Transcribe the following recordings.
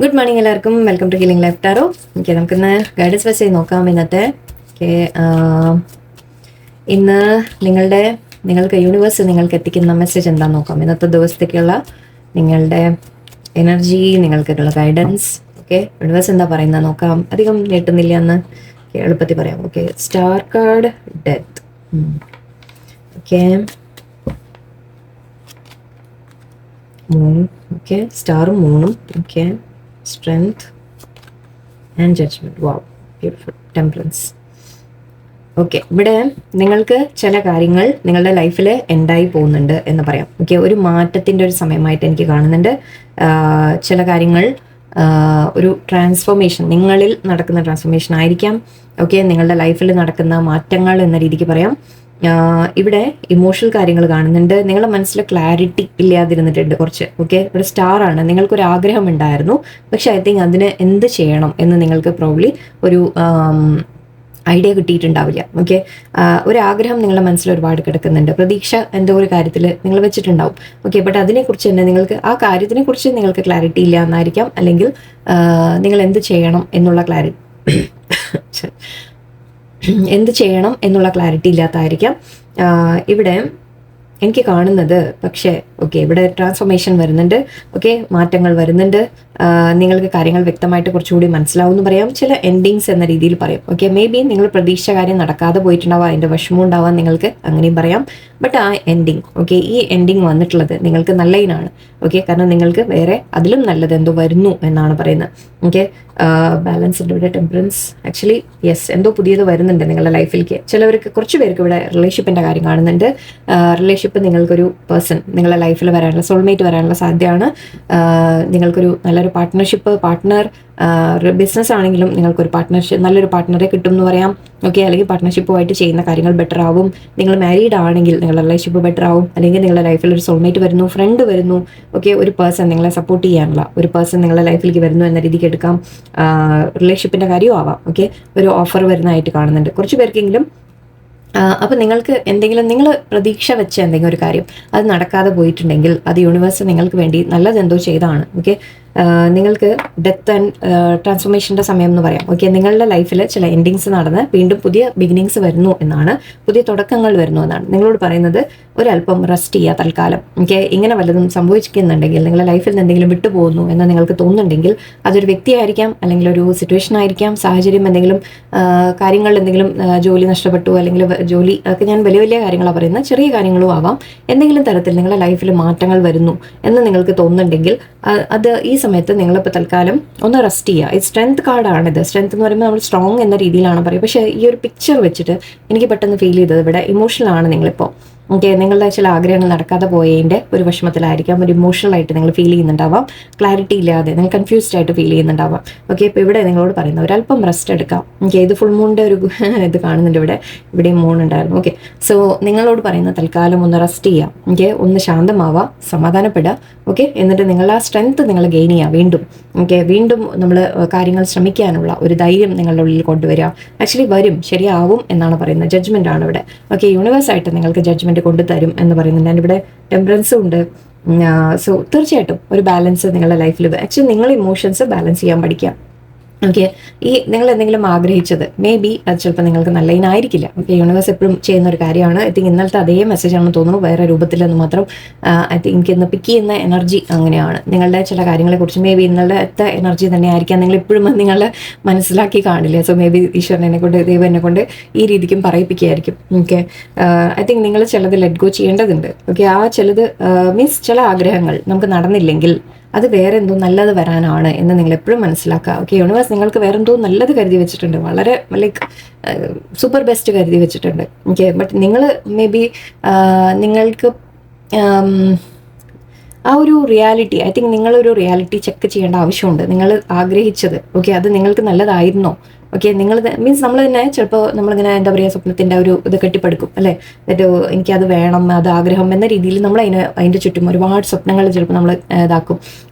Good morning എല്ലാവർക്കും. Welcome to healing life tarot. Okay, നമുക്കിന്ന് guidance message നോക്കാം. ഇന്നത്തെ ഓക്കെ, ഇന്ന് നിങ്ങൾക്ക് യൂണിവേഴ്സ് നിങ്ങൾക്ക് എത്തിക്കുന്ന മെസ്സേജ് എന്താണെന്ന് നോക്കാം. ഇന്നത്തെ ദിവസത്തേക്കുള്ള നിങ്ങളുടെ എനർജി, നിങ്ങൾക്കുള്ള ഗൈഡൻസ്. ഓക്കെ, യൂണിവേഴ്സ് എന്താ പറയുന്നത് നോക്കാം. അധികം നീട്ടുന്നില്ല എന്ന് എളുപ്പത്തിൽ പറയാം. Okay, star card death. Okay, moon. Okay, സ്റ്റാറും മൂണും. Okay, strength and judgement. Wow, beautiful. Temperance. Okay, ഇവിടെ നിങ്ങൾക്ക് ചില കാര്യങ്ങൾ നിങ്ങളുടെ ലൈഫിൽ എൻഡായി പോകുന്നുണ്ട് എന്ന് പറയാം. ഓക്കെ, ഒരു മാറ്റത്തിൻ്റെ ഒരു സമയമായിട്ട് എനിക്ക് കാണുന്നുണ്ട്. ചില കാര്യങ്ങൾ ഒരു ട്രാൻസ്ഫോർമേഷൻ, നിങ്ങളിൽ നടക്കുന്ന ട്രാൻസ്ഫോർമേഷൻ ആയിരിക്കാം. ഓക്കെ, നിങ്ങളുടെ ലൈഫിൽ നടക്കുന്ന മാറ്റങ്ങൾ എന്ന രീതിക്ക് പറയാം. ഇവിടെ ഇമോഷണൽ കാര്യങ്ങൾ കാണുന്നുണ്ട്. നിങ്ങളുടെ മനസ്സിൽ ക്ലാരിറ്റി ഇല്ലാതിരുന്നിട്ടുണ്ട് കുറച്ച്. ഓക്കെ, ഇവിടെ സ്റ്റാർ ആണ്. നിങ്ങൾക്കൊരു ആഗ്രഹം ഉണ്ടായിരുന്നു, പക്ഷെ ഐ തിങ്ക് അതിന് എന്ത് ചെയ്യണം എന്ന് നിങ്ങൾക്ക് പ്രോബ്ലി ഒരു ഐഡിയ കിട്ടിയിട്ടുണ്ടാവില്ല. ഓക്കെ, ഒരു ആഗ്രഹം നിങ്ങളുടെ മനസ്സിൽ ഒരുപാട് കിടക്കുന്നുണ്ട്. പ്രതീക്ഷ എന്തോ ഒരു കാര്യത്തിൽ നിങ്ങൾ വെച്ചിട്ടുണ്ടാവും. ഓക്കെ, ബട്ട് അതിനെക്കുറിച്ച് തന്നെ നിങ്ങൾക്ക് ആ കാര്യത്തിനെക്കുറിച്ച് നിങ്ങൾക്ക് ക്ലാരിറ്റി ഇല്ല എന്നായിരിക്കാം, അല്ലെങ്കിൽ നിങ്ങൾ എന്ത് ചെയ്യണം എന്നുള്ള ക്ലാരിറ്റി ഇല്ലാത്തതായിരിക്കാം ഇവിടെ എനിക്ക് കാണുന്നത്. പക്ഷേ ഓക്കെ, ഇവിടെ ട്രാൻസ്ഫോർമേഷൻ വരുന്നുണ്ട്. ഓക്കെ, മാറ്റങ്ങൾ വരുന്നുണ്ട്. നിങ്ങൾക്ക് കാര്യങ്ങൾ വ്യക്തമായിട്ട് കുറച്ചുകൂടി മനസ്സിലാവും എന്ന് പറയാം. ചില എൻഡിങ്സ് എന്ന രീതിയിൽ പറയാം. ഓക്കെ, മേ ബി നിങ്ങൾ പ്രതീക്ഷ കാര്യം നടക്കാതെ പോയിട്ടുണ്ടാവാം, അതിൻ്റെ വിഷമം ഉണ്ടാവാൻ നിങ്ങൾക്ക്, അങ്ങനെയും പറയാം. ബട്ട് ആ എൻഡിങ്, ഓക്കെ, ഈ എൻഡിങ് വന്നിട്ടുള്ളത് നിങ്ങൾക്ക് നല്ലതിനാണ്. ഓക്കെ, കാരണം നിങ്ങൾക്ക് വേറെ അതിലും നല്ലത് എന്തോ വരുന്നു എന്നാണ് പറയുന്നത്. ഓക്കെ, ബാലൻസ് ഉണ്ട് ഇവിടെ. ടെമ്പറൻസ്. ആക്ച്വലി യെസ്, എന്തോ പുതിയത് വരുന്നുണ്ട് നിങ്ങളുടെ ലൈഫിലേക്ക്. ചിലവർക്ക്, കുറച്ച് പേർക്ക് ഇവിടെ റിലേഷൻഷിപ്പിൻ്റെ കാര്യം കാണുന്നുണ്ട്. റിലേഷൻഷിപ്പ്, നിങ്ങൾക്കൊരു പേഴ്സൺ നിങ്ങളുടെ ലൈഫിൽ വരാനുള്ള, സോൾമേറ്റ് വരാനുള്ള സാധ്യതയാണ്. നിങ്ങൾക്കൊരു നല്ലൊരു പാർട്ട്ണർ ബിസിനസ് ആണെങ്കിലും നിങ്ങൾക്കൊരു പാർട്ട്ണർഷിപ്പ്, നല്ലൊരു പാർട്ട്ണറെ കിട്ടും എന്ന് പറയാം. ഓക്കെ, അല്ലെങ്കിൽ പാർട്ട്ണർഷിപ്പുമായിട്ട് ചെയ്യുന്ന കാര്യങ്ങൾ ബെറ്റർ ആവും. നിങ്ങൾ മാരീഡ് ആണെങ്കിൽ നിങ്ങളുടെ റിലേഷൻഷിപ്പ് ബെറ്റർ ആവും. അല്ലെങ്കിൽ നിങ്ങളുടെ ലൈഫിൽ ഒരു സോൾമേറ്റ് വരുന്നു, ഫ്രണ്ട് വരുന്നു. ഓക്കെ, ഒരു പേഴ്സൺ നിങ്ങളെ സപ്പോർട്ട് ചെയ്യാനുള്ള ഒരു പേഴ്സൺ നിങ്ങളുടെ ലൈഫിലേക്ക് വരുന്നു എന്ന രീതിക്ക് എടുക്കാം. റിലേഷൻഷിപ്പിൻ്റെ കാര്യവും ആവാം. ഓക്കെ, ഒരു ഓഫർ വരുന്നതായിട്ട് കാണുന്നുണ്ട് കുറച്ച് പേർക്കെങ്കിലും. അപ്പോൾ നിങ്ങൾക്ക് എന്തെങ്കിലും, നിങ്ങൾ പ്രതീക്ഷ വെച്ച എന്തെങ്കിലും ഒരു കാര്യം അത് നടക്കാതെ പോയിട്ടുണ്ടെങ്കിൽ അത് യൂണിവേഴ്സ് നിങ്ങൾക്ക് വേണ്ടി നല്ലതെന്തോ ചെയ്താണ്. ഓക്കെ, നിങ്ങൾക്ക് ഡെത്ത് ആൻഡ് ട്രാൻസ്ഫോർമേഷൻ്റെ സമയം എന്ന് പറയാം. ഓക്കെ, നിങ്ങളുടെ ലൈഫിൽ ചില എൻഡിങ്സ് നടന്ന് വീണ്ടും പുതിയ ബിഗിനിങ്സ് വരുന്നു എന്നാണ്, പുതിയ തുടക്കങ്ങൾ വരുന്നു എന്നാണ് നിങ്ങളോട് പറയുന്നത്. ഒരല്പം റെസ്റ്റ് ചെയ്യുക തൽക്കാലം. ഓക്കെ, ഇങ്ങനെ വല്ലതും സംഭവിക്കുന്നുണ്ടെങ്കിൽ, നിങ്ങളുടെ ലൈഫിൽ നിന്ന് എന്തെങ്കിലും വിട്ടുപോകുന്നു എന്ന് നിങ്ങൾക്ക് തോന്നുന്നുണ്ടെങ്കിൽ, അതൊരു വ്യക്തിയായിരിക്കാം, അല്ലെങ്കിൽ ഒരു സിറ്റുവേഷൻ ആയിരിക്കാം, സാഹചര്യം, എന്തെങ്കിലും കാര്യങ്ങൾ, എന്തെങ്കിലും ജോലി നഷ്ടപ്പെട്ടു, അല്ലെങ്കിൽ ജോലി, അതൊക്കെ ഞാൻ വലിയ വലിയ കാര്യങ്ങളാണ് പറയുന്നത്, ചെറിയ കാര്യങ്ങളും ആവാം. എന്തെങ്കിലും തരത്തിൽ നിങ്ങളുടെ ലൈഫിൽ മാറ്റങ്ങൾ വരുന്നു എന്ന് നിങ്ങൾക്ക് തോന്നുന്നുണ്ടെങ്കിൽ അത് ഈ സമയത്ത് നിങ്ങളിപ്പോൾ തൽക്കാലം ഒന്ന് റെസ്റ്റ് ചെയ്യുക. ഈ സ്ട്രെങ്ത് കാർഡാണിത്. സ്ട്രെങ്ത് എന്ന് പറയുമ്പോൾ നമ്മൾ സ്ട്രോങ് എന്ന രീതിയിലാണ് പറയുക. പക്ഷേ ഈ ഒരു പിക്ചർ വെച്ചിട്ട് എനിക്ക് പെട്ടെന്ന് ഫീൽ ചെയ്തത് ഇവിടെ ഇമോഷണൽ ആണ് നിങ്ങളിപ്പോൾ. ഓക്കെ, നിങ്ങളുടെ ചില ആഗ്രഹങ്ങൾ നടക്കാതെ പോയതിൻ്റെ ഒരു വിഷമത്തിലായിരിക്കാം, ഒരു ഇമോഷണലായിട്ട് നിങ്ങൾ ഫീൽ ചെയ്യുന്നുണ്ടാവാം. ക്ലാരിറ്റി ഇല്ലാതെ നിങ്ങൾ കൺഫ്യൂസ്ഡ് ആയിട്ട് ഫീൽ ചെയ്യുന്നുണ്ടാവാം. ഓക്കെ, ഇപ്പോൾ ഇവിടെ നിങ്ങളോട് പറയുന്നത് ഒരല്പം റെസ്റ്റ് എടുക്കാം. ഓക്കെ, ഇത് ഫുൾ മൂണിൻ്റെ ഒരു ഇത് കാണുന്നുണ്ട്. ഇവിടെയും മൂൺ ഉണ്ടായിരുന്നു. ഓക്കെ, സോ നിങ്ങളോട് പറയുന്ന തൽക്കാലം ഒന്ന് റെസ്റ്റ് ചെയ്യാം. ഓക്കെ, ഒന്ന് ശാന്തമാവാം, സമാധാനപ്പെടുക. ഓക്കെ, എന്നിട്ട് നിങ്ങൾ ആ സ്ട്രെങ്ത് നിങ്ങൾ ഗെയിൻ ചെയ്യുക വീണ്ടും. ഓക്കെ, വീണ്ടും നമ്മൾ കാര്യങ്ങൾ ശ്രമിക്കാനുള്ള ഒരു ധൈര്യം നിങ്ങളുടെ ഉള്ളിൽ കൊണ്ടുവരിക. ആക്ച്വലി വരും, ശരിയാവും എന്നാണ് പറയുന്നത്. ജഡ്ജ്മെൻ്റ് ആണ് ഇവിടെ. ഓക്കെ, യൂണിവേഴ്സായിട്ട് നിങ്ങൾക്ക് ജഡ്ജ്മെൻറ്റ് കൊണ്ടുതരും എന്ന് പറയുന്നുണ്ട്. ഞാൻ ഇവിടെ ടെമ്പറൻസും ഉണ്ട്. സോ തീർച്ചയായിട്ടും ഒരു ബാലൻസ് നിങ്ങളുടെ ലൈഫിൽ, ആക്ച്വലി നിങ്ങൾ ഇമോഷൻസ് ബാലൻസ് ചെയ്യാൻ പഠിക്കുക. ഓക്കെ, ഈ നിങ്ങൾ എന്തെങ്കിലും ആഗ്രഹിച്ചത് മേ ബി അത് ചിലപ്പോൾ നിങ്ങൾക്ക് നല്ലതിനായിരിക്കില്ല. ഓക്കെ, യൂണിവേഴ്സ് എപ്പോഴും ചെയ്യുന്ന ഒരു കാര്യമാണ്. ഐ തിങ്ക് ഇന്നലത്തെ അതേ മെസ്സേജ് ആണെന്ന് തോന്നുന്നു, വേറെ രൂപത്തിലെന്ന് മാത്രം. ഐ തിങ്ക് ഇന്ന് പിക്ക് ചെയ്യുന്ന എനർജി അങ്ങനെയാണ്. നിങ്ങളുടെ ചില കാര്യങ്ങളെക്കുറിച്ച് മേ ബി ഇന്നലത്തെ എനർജി തന്നെ ആയിരിക്കാം നിങ്ങൾ ഇപ്പോഴും നിങ്ങളെ മനസ്സിലാക്കി കാണില്ല. സോ മേ ബി ഈശ്വരനെ കൊണ്ട്, ദൈവം എന്നെ കൊണ്ട് ഈ രീതിക്കും പറയിപ്പിക്കുകയായിരിക്കും. ഓക്കെ, ഐ തിങ്ക് നിങ്ങൾ ചിലത് ലെറ്റ് ഗോ ചെയ്യേണ്ടതുണ്ട്. ഓക്കെ, ആ ചിലത് മീൻസ് ചില ആഗ്രഹങ്ങൾ നമുക്ക് നടന്നില്ലെങ്കിൽ അത് വേറെ എന്തോ നല്ലത് വരാനാണ് എന്ന് നിങ്ങൾ എപ്പോഴും മനസ്സിലാക്കുക. ഓക്കെ, യൂണിവേഴ്സ് നിങ്ങൾക്ക് വേറെ എന്തോ നല്ലത് കരുതി വെച്ചിട്ടുണ്ട്, വളരെ ലൈക്ക് സൂപ്പർ ബെസ്റ്റ് കരുതി വെച്ചിട്ടുണ്ട്. ഓക്കെ, ബട്ട് നിങ്ങൾ മേ ബി നിങ്ങൾക്ക് ആ ഒരു റിയാലിറ്റി, ഐ തിങ്ക് നിങ്ങളൊരു റിയാലിറ്റി ചെക്ക് ചെയ്യേണ്ട ആവശ്യമുണ്ട്. നിങ്ങൾ ആഗ്രഹിച്ചത്, ഓക്കെ, അത് നിങ്ങൾക്ക് നല്ലതായിരുന്നോ? ഓക്കെ, നിങ്ങൾ മീൻസ് നമ്മൾ തന്നെ ചിലപ്പോൾ നമ്മളിങ്ങനെ എന്താ പറയുക, സ്വപ്നത്തിൻ്റെ ഒരു ഇത് കെട്ടിപ്പടുക്കും അല്ലേ, എന്നിട്ട് എനിക്കത് വേണം, അത് ആഗ്രഹം എന്ന രീതിയിൽ നമ്മൾ അതിൻ്റെ ചുറ്റും ഒരുപാട് സ്വപ്നങ്ങൾ ചിലപ്പോൾ നമ്മൾ ഇതാക്കും.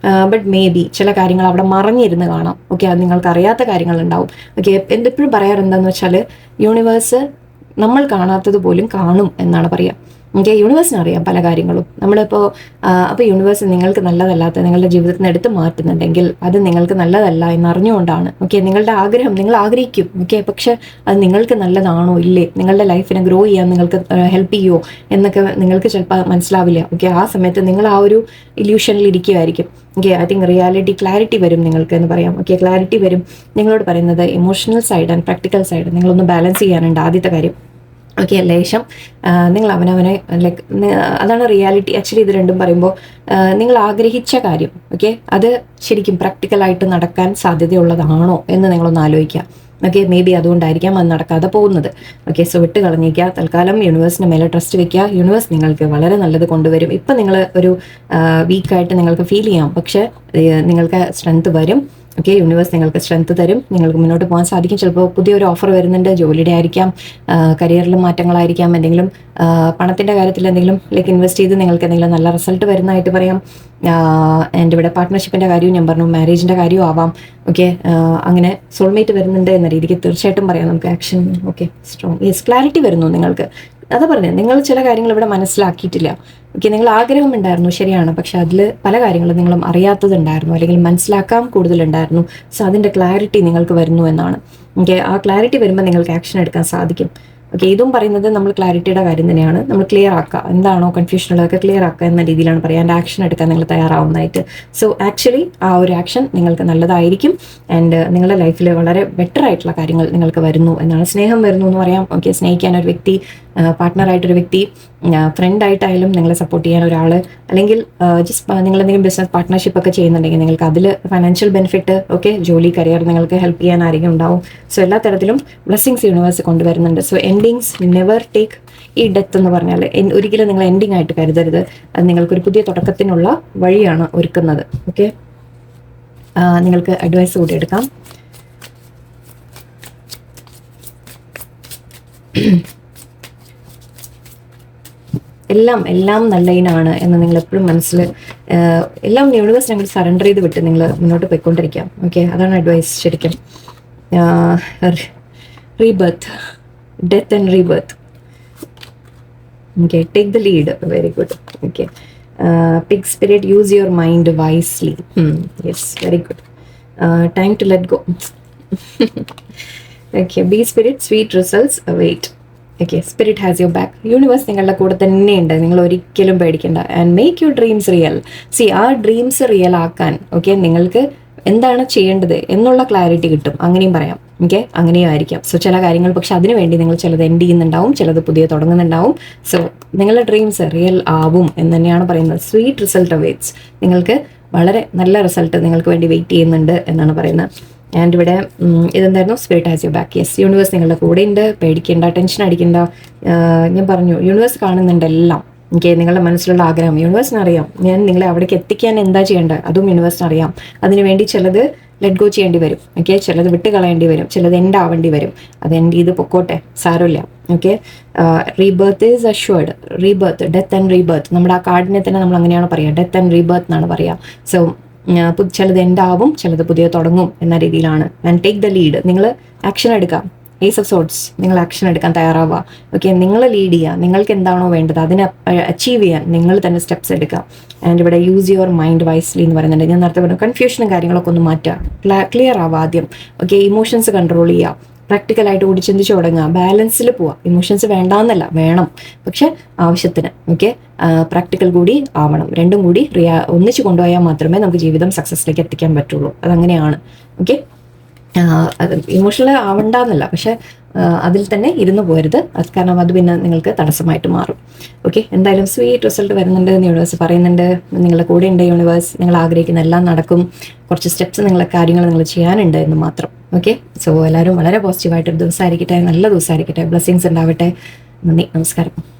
ബട്ട് മേ ബി ചില കാര്യങ്ങൾ അവിടെ മറഞ്ഞിരുന്ന് കാണാം. ഓക്കെ, അത് നിങ്ങൾക്ക് അറിയാത്ത കാര്യങ്ങളുണ്ടാവും. ഓക്കെ, എന്തെപ്പോഴും പറയാറ് എന്താണെന്ന് വെച്ചാൽ യൂണിവേഴ്സ് നമ്മൾ കാണാത്തത് പോലും കാണും എന്നാണ് പറയുക. ഓക്കെ, യൂണിവേഴ്സിന് അറിയാം പല കാര്യങ്ങളും. നമ്മളിപ്പോൾ അപ്പോൾ യൂണിവേഴ്സ് നിങ്ങൾക്ക് നല്ലതല്ലാത്ത നിങ്ങളുടെ ജീവിതത്തിൽ നിന്ന് എടുത്ത് മാറ്റുന്നുണ്ടെങ്കിൽ അത് നിങ്ങൾക്ക് നല്ലതല്ല എന്നറിഞ്ഞുകൊണ്ടാണ്. ഓക്കെ, നിങ്ങളുടെ ആഗ്രഹം നിങ്ങൾ ആഗ്രഹിക്കും. ഓക്കെ, പക്ഷെ അത് നിങ്ങൾക്ക് നല്ലതാണോ ഇല്ലേ, നിങ്ങളുടെ ലൈഫിനെ ഗ്രോ ചെയ്യാൻ നിങ്ങൾക്ക് ഹെൽപ്പ് ചെയ്യുമോ എന്നൊക്കെ നിങ്ങൾക്ക് ചിലപ്പോൾ മനസ്സിലാവില്ല. ഓക്കെ, ആ സമയത്ത് നിങ്ങൾ ആ ഒരു ഇല്യൂഷനിൽ ഇരിക്കുമായിരിക്കും. Okay, I think reality clarity വരും നിങ്ങൾക്ക് എന്ന് പറയാം. ഓക്കെ, ക്ലാരിറ്റി വരും. നിങ്ങളോട് പറയുന്നത് emotional side and practical side നിങ്ങളൊന്ന് ബാലൻസ് ചെയ്യാനുണ്ട്. ആദ്യത്തെ കാര്യം. ഓക്കെ, ലേശം നിങ്ങൾ അവനവനെ ലൈക്ക് അതാണ് റിയാലിറ്റി. ആക്ച്വലി ഇത് രണ്ടും പറയുമ്പോൾ നിങ്ങൾ ആഗ്രഹിച്ച കാര്യം ഓക്കെ അത് ശരിക്കും പ്രാക്ടിക്കലായിട്ട് നടക്കാൻ സാധ്യതയുള്ളതാണോ എന്ന് നിങ്ങളൊന്ന് ആലോചിക്കുക. ഓക്കെ, മേ ബി അതുകൊണ്ടായിരിക്കാം അത് നടക്കാതെ പോകുന്നത്. ഓക്കെ, സോ വിട്ട് കളഞ്ഞിരിക്കുക. തൽക്കാലം യൂണിവേഴ്സിന് മേലെ ട്രസ്റ്റ് വെക്കുക. യൂണിവേഴ്സ് നിങ്ങൾക്ക് വളരെ നല്ലത് കൊണ്ടുവരും. ഇപ്പം നിങ്ങൾ ഒരു വീക്കായിട്ട് നിങ്ങൾക്ക് ഫീൽ ചെയ്യാം, പക്ഷേ നിങ്ങൾക്ക് സ്ട്രെങ്ത് വരും. ഓക്കെ, യൂണിവേഴ്സ് നിങ്ങൾക്ക് സ്ട്രെങ്ത് തരും. നിങ്ങൾക്ക് മുന്നോട്ട് പോകാൻ സാധിക്കും. ചിലപ്പോൾ പുതിയൊരു ഓഫർ വരുന്നുണ്ട്, ജോലിയുടെ ആയിരിക്കാം, കരിയറിലും മാറ്റങ്ങളായിരിക്കാം, എന്തെങ്കിലും പണത്തിൻ്റെ കാര്യത്തിൽ എന്തെങ്കിലും ലൈക്ക് ഇൻവെസ്റ്റ് ചെയ്ത് നിങ്ങൾക്ക് എന്തെങ്കിലും നല്ല റിസൾട്ട് വരുന്നതായിട്ട് പറയാം. ആൻഡ് ഇവിടെ പാർട്ട്ണർഷിപ്പിൻ്റെ കാര്യവും ഞാൻ പറഞ്ഞു, മാരേജിൻ്റെ കാര്യവും ആവാം. ഓക്കെ, അങ്ങനെ സോൾമേറ്റ് വരുന്നുണ്ട് എന്ന രീതിക്ക് തീർച്ചയായിട്ടും പറയാം നമുക്ക്. Action okay strong, yes, clarity വരുന്നു നിങ്ങൾക്ക്. അതാ പറഞ്ഞത്, നിങ്ങൾ ചില കാര്യങ്ങൾ ഇവിടെ മനസ്സിലാക്കിയിട്ടില്ല. ഓക്കെ, നിങ്ങൾ ആഗ്രഹമുണ്ടായിരുന്നു ശരിയാണ്, പക്ഷെ അതിൽ പല കാര്യങ്ങളും നിങ്ങളും അറിയാത്തതുണ്ടായിരുന്നു, അല്ലെങ്കിൽ മനസ്സിലാക്കാൻ കൂടുതലുണ്ടായിരുന്നു. സോ അതിൻ്റെ ക്ലാരിറ്റി നിങ്ങൾക്ക് വരുന്നു എന്നാണ്. ഓക്കെ, ആ ക്ലാരിറ്റി വരുമ്പോൾ നിങ്ങൾക്ക് ആക്ഷൻ എടുക്കാൻ സാധിക്കും. ഓക്കെ, ഇതും പറയുന്നത് നമ്മൾ ക്ലാരിറ്റിയുടെ കാര്യം തന്നെയാണ്. നമ്മൾ ക്ലിയർ ആക്കുക, എന്താണോ കൺഫ്യൂഷൻ ഉള്ളതൊക്കെ ക്ലിയർ ആക്കുക എന്ന രീതിയിലാണ് പറയുക. ആൻഡ് ആക്ഷൻ എടുക്കാൻ നിങ്ങൾ തയ്യാറാവുന്നതായിട്ട്. സോ ആക്ച്വലി ആ ഒരു ആക്ഷൻ നിങ്ങൾക്ക് നല്ലതായിരിക്കും. ആൻഡ് നിങ്ങളുടെ ലൈഫിൽ വളരെ ബെറ്റർ ആയിട്ടുള്ള കാര്യങ്ങൾ നിങ്ങൾക്ക് വരുന്നു എന്നാണ്. സ്നേഹം വരുന്നു എന്ന് പറയാം. ഓക്കെ, സ്നേഹിക്കാൻ ഒരു വ്യക്തി, പാർട്ട്ണറായിട്ടൊരു വ്യക്തി, ഫ്രണ്ടായിട്ടായാലും നിങ്ങളെ സപ്പോർട്ട് ചെയ്യാൻ ഒരാൾ, അല്ലെങ്കിൽ ജസ്റ്റ് നിങ്ങൾ എന്തെങ്കിലും ബിസിനസ് പാർട്ട്ണർഷിപ്പ് ഒക്കെ ചെയ്യുന്നുണ്ടെങ്കിൽ നിങ്ങൾക്ക് അതിൽ ഫൈനാൻഷ്യൽ ബെനിഫിറ്റ്, ഓക്കെ, ജോലി കരിയർ നിങ്ങൾക്ക് ഹെൽപ്പ് ചെയ്യാൻ ആരെങ്കിലും ഉണ്ടാവും. സോ എല്ലാ തരത്തിലും ബ്ലെസ്സിങ്സ് യൂണിവേഴ്സ് കൊണ്ടുവരുന്നുണ്ട്. So endings never take. ഈ ഡെത്ത് എന്ന് പറഞ്ഞാൽ ഒരിക്കലും നിങ്ങൾ എൻഡിങ് ആയിട്ട് കരുതരുത്. അത് നിങ്ങൾക്കൊരു പുതിയ തുടക്കത്തിനുള്ള വഴിയാണ് ഒരുക്കുന്നത്. ഓക്കെ, നിങ്ങൾക്ക് അഡ്വൈസ് കൂടി എടുക്കാം. എല്ലാം നല്ലതിനാണ് എന്ന് നിങ്ങൾ എപ്പോഴും മനസ്സിൽ, എല്ലാം യൂണിവേഴ്സ് ഞങ്ങൾ സറണ്ടർ ചെയ്ത് വിട്ട് നിങ്ങൾ മുന്നോട്ട് പോയിക്കൊണ്ടിരിക്കാം. ഓക്കെ, അതാണ് അഡ്വൈസ് ശരിക്കും. Rebirth, death and rebirth. Okay, take the lead, very good. Okay, pig spirit, use your mind wisely. Yes, very good. Time to let go. Okay, bee spirit, sweet results await. Okay, spirit has your back. Universe നിങ്ങളുടെ കൂടെ തന്നെയുണ്ട്, നിങ്ങൾ ഒരിക്കലും പേടിക്കേണ്ട. And make your dreams real. See, ആ dreams real ആക്കാൻ okay നിങ്ങൾക്ക് എന്താണ് ചെയ്യേണ്ടത് എന്നുള്ള ക്ലാരിറ്റി കിട്ടും, അങ്ങനെയും പറയാം. ഓക്കെ, അങ്ങനെയും ആയിരിക്കാം. സോ ചില കാര്യങ്ങൾ പക്ഷെ അതിനു വേണ്ടി നിങ്ങൾ ചിലത് എൻഡ് ചെയ്യുന്നുണ്ടാവും, ചിലത് പുതിയ തുടങ്ങുന്നുണ്ടാവും. സോ നിങ്ങളുടെ ഡ്രീംസ് റിയൽ ആവും എന്ന് തന്നെയാണ് പറയുന്നത്. Sweet result awaits. നിങ്ങൾക്ക് വളരെ നല്ല റിസൾട്ട് നിങ്ങൾക്ക് വേണ്ടി വെയിറ്റ് ചെയ്യുന്നുണ്ട് എന്നാണ് പറയുന്നത്. ആൻഡ് ഇവിടെ ഇതെന്തായിരുന്നു, spirit has your back. Yes, universe നിങ്ങളുടെ കൂടെ ഉണ്ട്, പേടിക്കേണ്ട, ടെൻഷൻ അടിക്കേണ്ട. ഞാൻ പറഞ്ഞു യൂണിവേഴ്സ് കാണുന്നുണ്ട് എല്ലാം. ഓക്കെ, നിങ്ങളുടെ മനസ്സിലുള്ള ആഗ്രഹം യൂണിവേഴ്സിന് അറിയാം. ഞാൻ നിങ്ങളെ അവിടേക്ക് എത്തിക്കാൻ എന്താ ചെയ്യേണ്ടത് അതും യൂണിവേഴ്സിന് അറിയാം. അതിനുവേണ്ടി ചിലത് ലെറ്റ് ഗോ ചെയ്യേണ്ടി വരും. ഓക്കെ, ചിലത് വിട്ട് കളയേണ്ടി വരും, ചിലത് എൻഡ് ആവേണ്ടി വരും. അത് എൻഡ് ചെയ്ത് പൊക്കോട്ടെ, സാരമില്ല. Okay, rebirth is assured. Rebirth, death and rebirth. നമ്മുടെ ആ കാർഡിനെ തന്നെ നമ്മൾ അങ്ങനെയാണ് പറയുക, ഡെത്ത് ആൻഡ് റീബർത്ത് എന്നാണ് പറയുക. സോ ചിലത് എൻഡ് ആവും, ചിലത് പുതിയ തുടങ്ങും എന്ന രീതിയിലാണ്. And take the lead. നിങ്ങൾ ആക്ഷൻ എടുക്കാം. ഏസ് ഓഫ് സോർട്സ്, നിങ്ങൾ ആക്ഷൻ എടുക്കാൻ തയ്യാറാവുക. ഓക്കെ, നിങ്ങൾ ലീഡ് ചെയ്യുക. നിങ്ങൾക്ക് എന്താണോ വേണ്ടത് അതിനെ അച്ചീവ് ചെയ്യാൻ നിങ്ങൾ തന്നെ സ്റ്റെപ്സ് എടുക്കുക. ആൻഡ് ഇവിടെ യൂസ് യുവർ മൈൻഡ് വൈസ്ലി എന്ന് പറയുന്നുണ്ട്. ഞാൻ നേരത്തെ പറഞ്ഞു, കൺഫ്യൂഷനും കാര്യങ്ങളൊക്കെ ഒന്ന് മാറ്റുക, ക്ലിയർ ആവുക ആദ്യം. ഓക്കെ, ഇമോഷൻസ് കൺട്രോൾ ചെയ്യുക, പ്രാക്ടിക്കലായിട്ട് കൂടി ചിന്തിച്ച് തുടങ്ങുക, ബാലൻസിൽ പോവുക. ഇമോഷൻസ് വേണ്ടാന്നല്ല, വേണം, പക്ഷെ ആവശ്യത്തിന്. ഓക്കെ, പ്രാക്ടിക്കൽ കൂടി ആവണം. രണ്ടും കൂടി ഒന്നിച്ച് കൊണ്ടുപോയാൽ മാത്രമേ നമുക്ക് ജീവിതം സക്സസ്സിലേക്ക് എത്തിക്കാൻ പറ്റുള്ളൂ. അതങ്ങനെയാണ്. ഓക്കെ, അത് ഇമോഷണൽ ആവണ്ടെന്നല്ല, പക്ഷെ അതിൽ തന്നെ ഇരുന്ന് പോരുത്. അത് കാരണം അത് പിന്നെ നിങ്ങൾക്ക് തടസ്സമായിട്ട് മാറും. ഓക്കെ, എന്തായാലും സ്വീറ്റ് റിസൾട്ട് വരുന്നുണ്ട് എന്ന് യൂണിവേഴ്സ് പറയുന്നുണ്ട്. നിങ്ങളുടെ കൂടെ ഉണ്ട് യൂണിവേഴ്സ്. നിങ്ങൾ ആഗ്രഹിക്കുന്ന എല്ലാം നടക്കും. കുറച്ച് സ്റ്റെപ്സ് നിങ്ങളെ കാര്യങ്ങൾ നിങ്ങൾ ചെയ്യാനുണ്ട് എന്ന് മാത്രം. ഓക്കെ, സോ എല്ലാവരും വളരെ പോസിറ്റീവായിട്ടൊരു ദിവസമായിരിക്കട്ടെ, നല്ല ദിവസമായിരിക്കട്ടെ, ബ്ലെസ്സിങ്സ് ഉണ്ടാവട്ടെ. നന്ദി, നമസ്കാരം.